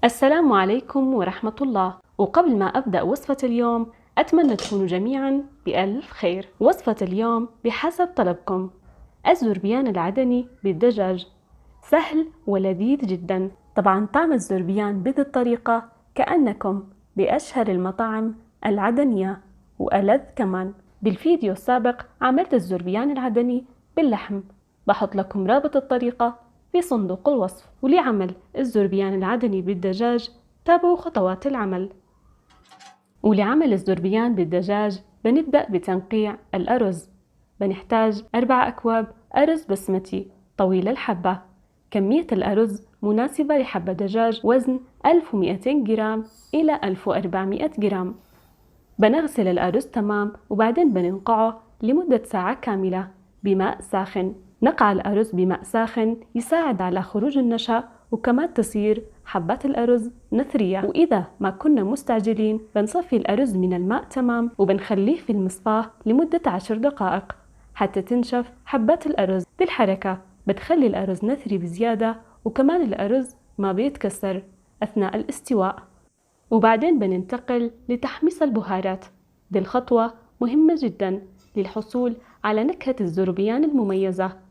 السلام عليكم ورحمة الله. وقبل ما أبدأ وصفة اليوم أتمنى تكونوا جميعا بألف خير. وصفة اليوم بحسب طلبكم: الزربيان العدني بالدجاج. سهل ولذيذ جدا. طبعا طعم الزربيان بهذه الطريقة كأنكم بأشهر المطاعم العدنية وألذ كمان. بالفيديو السابق عملت الزربيان العدني باللحم، بحط لكم رابط الطريقة في صندوق الوصف. ولعمل الزربيان العدني بالدجاج تابعوا خطوات العمل. ولعمل الزربيان بالدجاج بنبدأ بتنقيع الأرز. بنحتاج 4 أكواب أرز بسمتي طويل الحبة. كمية الأرز مناسبة لحبة دجاج وزن 1200 جرام إلى 1400 جرام. بنغسل الأرز تمام وبعدين بننقعه لمدة ساعة كاملة بماء ساخن. نقع الأرز بماء ساخن يساعد على خروج النشا، وكمان تصير حبات الأرز نثرية. وإذا ما كنا مستعجلين بنصفي الأرز من الماء تمام وبنخليه في المصفاة لمدة 10 دقائق حتى تنشف حبات الأرز. بالحركة بتخلي الأرز نثري بزيادة، وكمان الأرز ما بيتكسر أثناء الاستواء. وبعدين بننتقل لتحميص البهارات. دي الخطوة مهمة جدا للحصول على نكهة الزربيان المميزة.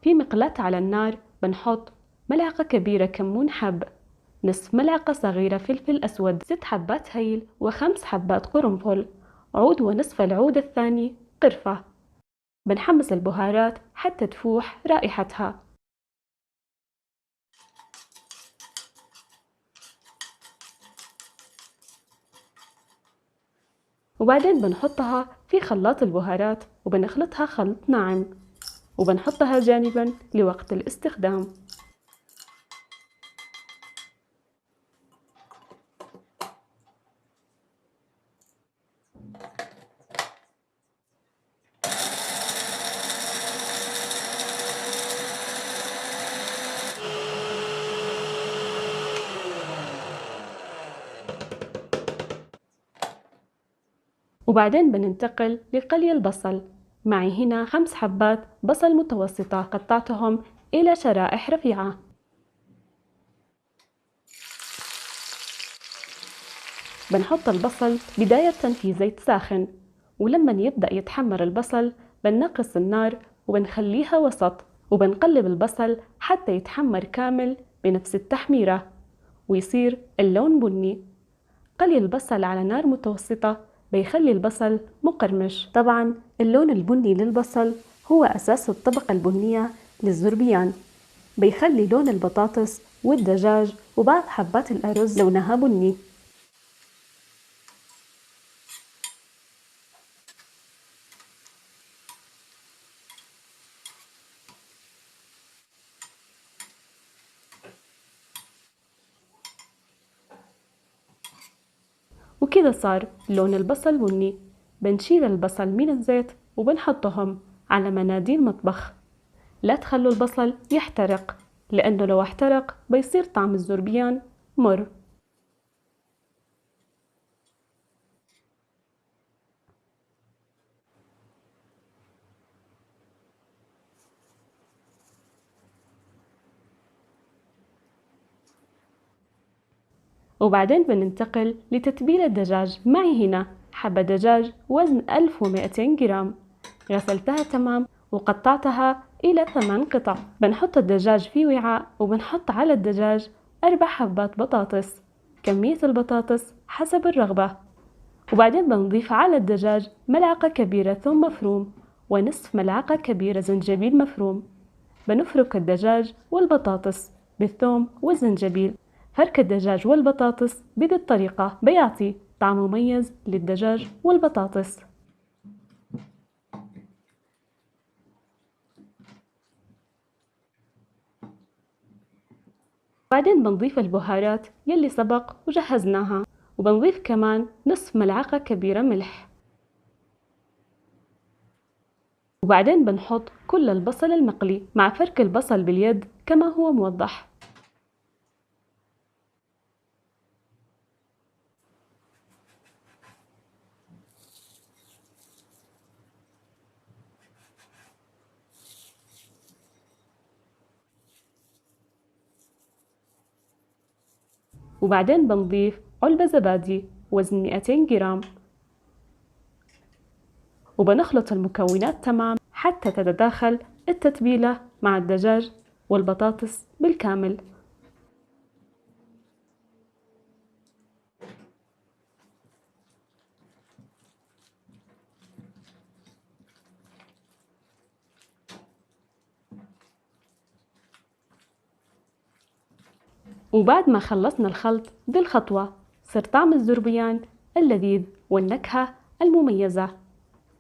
في مقلاة على النار بنحط ملعقة كبيرة كمون حب، نصف ملعقة صغيرة فلفل أسود، 6 حبات هيل و5 حبات قرنفل، عود ونصف العود الثاني قرفة. بنحمص البهارات حتى تفوح رائحتها. وبعدين بنحطها في خلاط البهارات وبنخلطها خلط ناعم، وبنحطها جانبا لوقت الاستخدام. وبعدين بننتقل لقلي البصل. معي هنا 5 حبات بصل متوسطة قطعتهم إلى شرائح رفيعة. بنحط البصل بداية في زيت ساخن، ولما يبدأ يتحمر البصل بنقص النار وبنخليها وسط، وبنقلب البصل حتى يتحمر كامل بنفس التحميرة ويصير اللون بني. قلي البصل على نار متوسطة بيخلي البصل مقرمش. طبعا اللون البني للبصل هو أساس الطبقة البنية للزربيان، بيخلي لون البطاطس والدجاج وبعض حبات الأرز لونها بني. وكده صار لون البصل بني. بنشيل البصل من الزيت وبنحطهم على مناديل مطبخ. لا تخلوا البصل يحترق، لأنه لو احترق بيصير طعم الزربيان مر. وبعدين بننتقل لتتبيل الدجاج. معي هنا حبة دجاج وزن 1200 جرام، غسلتها تمام وقطعتها إلى 8 قطع. بنحط الدجاج في وعاء وبنحط على الدجاج 4 حبات بطاطس، كمية البطاطس حسب الرغبة. وبعدين بنضيف على الدجاج ملعقة كبيرة ثوم مفروم ونصف ملعقة كبيرة زنجبيل مفروم. بنفرك الدجاج والبطاطس بالثوم والزنجبيل. فرك الدجاج والبطاطس بهذه الطريقة بيعطي طعم مميز للدجاج والبطاطس. بعدين بنضيف البهارات يلي سبق وجهزناها، وبنضيف كمان نصف ملعقة كبيرة ملح. وبعدين بنحط كل البصل المقلي مع فرك البصل باليد كما هو موضح. وبعدين بنضيف علبة زبادي وزن 200 جرام، وبنخلط المكونات تمام حتى تتداخل التتبيلة مع الدجاج والبطاطس بالكامل. وبعد ما خلصنا الخلط دي الخطوة صار طعم الزربيان اللذيذ والنكهة المميزة.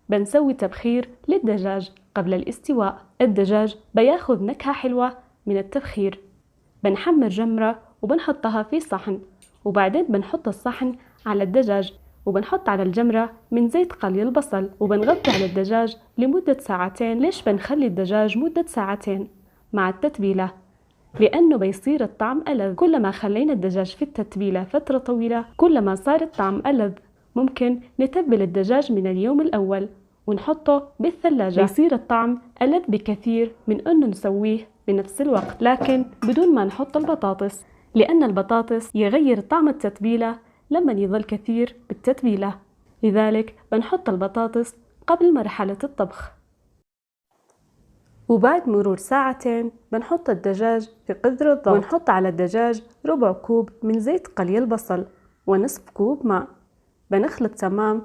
بنسوي تبخير للدجاج قبل الاستواء. الدجاج بياخذ نكهة حلوة من التبخير. بنحمر جمرة وبنحطها في صحن، وبعدين بنحط الصحن على الدجاج وبنحط على الجمرة من زيت قلي البصل، وبنغطي على الدجاج لمدة ساعتين. ليش بنخلي الدجاج مدة ساعتين مع التتبيلة؟ لأنه بيصير الطعم ألذ. كلما خلينا الدجاج في التتبيلة فترة طويلة كلما صار الطعم ألذ. ممكن نتبل الدجاج من اليوم الأول ونحطه بالثلاجة، بيصير الطعم ألذ بكثير من أنه نسويه بنفس الوقت، لكن بدون ما نحط البطاطس، لأن البطاطس يغير طعم التتبيلة لما يظل كثير بالتتبيلة. لذلك بنحط البطاطس قبل مرحلة الطبخ. وبعد مرور ساعتين بنحط الدجاج في قدر الضغط، ونحط على الدجاج ربع كوب من زيت قلي البصل ونصف كوب ماء. بنخلط تمام،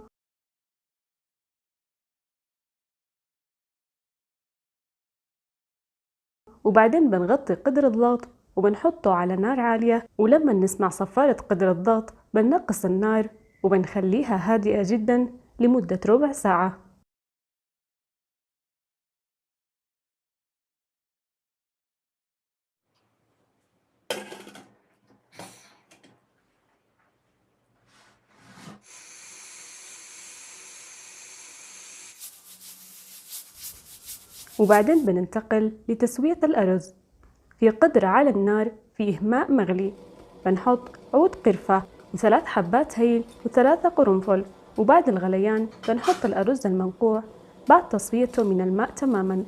وبعدين بنغطي قدر الضغط وبنحطه على نار عالية، ولما نسمع صفارة قدر الضغط بنقص النار وبنخليها هادئة جدا لمدة ربع ساعة. وبعدين بننتقل لتسوية الأرز. في قدر على النار فيه ماء مغلي، بنحط عود قرفة و3 حبات هيل و3 قرنفل، وبعد الغليان بنحط الأرز المنقوع بعد تصفيته من الماء تماما.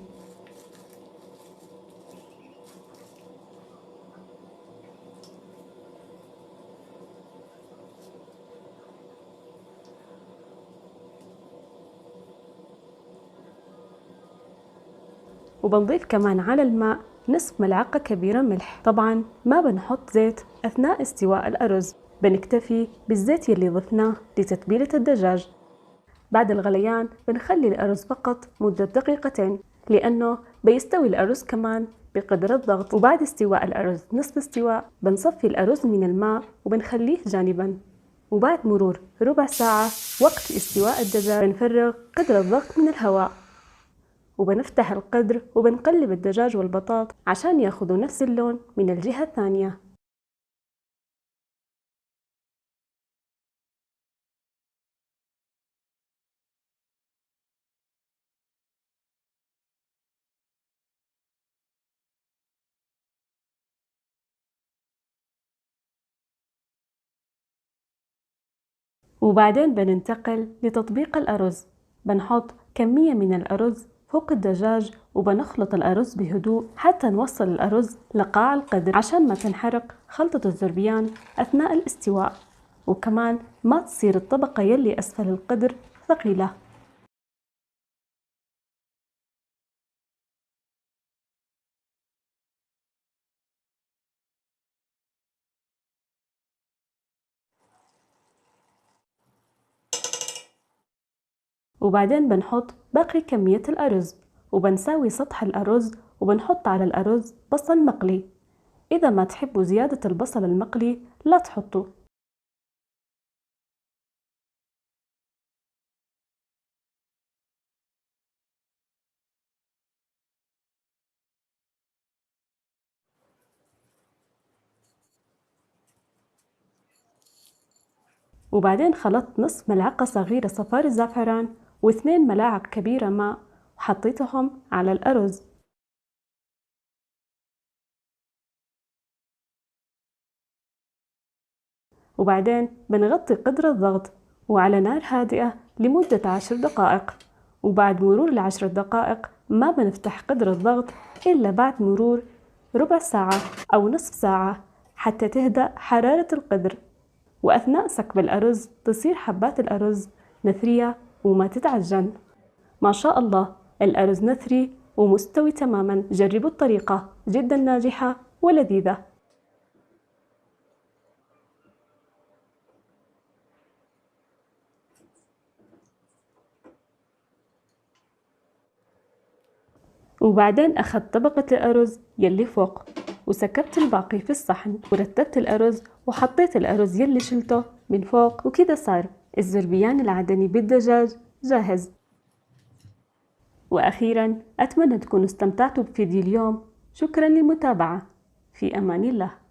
وبنضيف كمان على الماء نصف ملعقة كبيرة ملح. طبعا ما بنحط زيت أثناء استواء الأرز، بنكتفي بالزيت يلي ضفناه لتتبيلة الدجاج. بعد الغليان بنخلي الأرز فقط مدة دقيقتين، لأنه بيستوي الأرز كمان بقدر الضغط. وبعد استواء الأرز نصف استواء بنصفي الأرز من الماء وبنخليه جانبا. وبعد مرور ربع ساعة وقت استواء الدجاج بنفرغ قدر الضغط من الهواء، وبنفتح القدر وبنقلب الدجاج والبطاط عشان ياخدوا نفس اللون من الجهة الثانية. وبعدين بننتقل لتطبيق الأرز. بنحط كمية من الأرز فوق الدجاج وبنخلط الأرز بهدوء حتى نوصل الأرز لقاع القدر عشان ما تنحرق خلطة الزربيان أثناء الاستواء، وكمان ما تصير الطبقة يلي أسفل القدر ثقيلة. وبعدين بنحط باقي كمية الأرز وبنساوي سطح الأرز وبنحط على الأرز بصل مقلي. إذا ما تحبوا زيادة البصل المقلي لا تحطوا. وبعدين خلطت نصف ملعقة صغيرة صفار الزعفران و2 ملاعق كبيرة ماء وحطيتهم على الأرز. وبعدين بنغطي قدر الضغط وعلى نار هادئة لمدة 10 دقائق. وبعد مرور ال10 دقائق ما بنفتح قدر الضغط إلا بعد مرور ربع ساعة أو نصف ساعة حتى تهدأ حرارة القدر. وأثناء سكب الأرز تصير حبات الأرز نثرية وما تتعجن. ما شاء الله، الأرز نثري ومستوي تماما. جربوا الطريقة، جدا ناجحة ولذيذة. وبعدين أخذت طبقة الأرز يلي فوق وسكبت الباقي في الصحن، ورتبت الأرز وحطيت الأرز يلي شلته من فوق، وكذا صار الزربيان العدني بالدجاج جاهز. وأخيرا أتمنى تكونوا استمتعتوا بفيديو اليوم. شكرا للمتابعة. في أمان الله.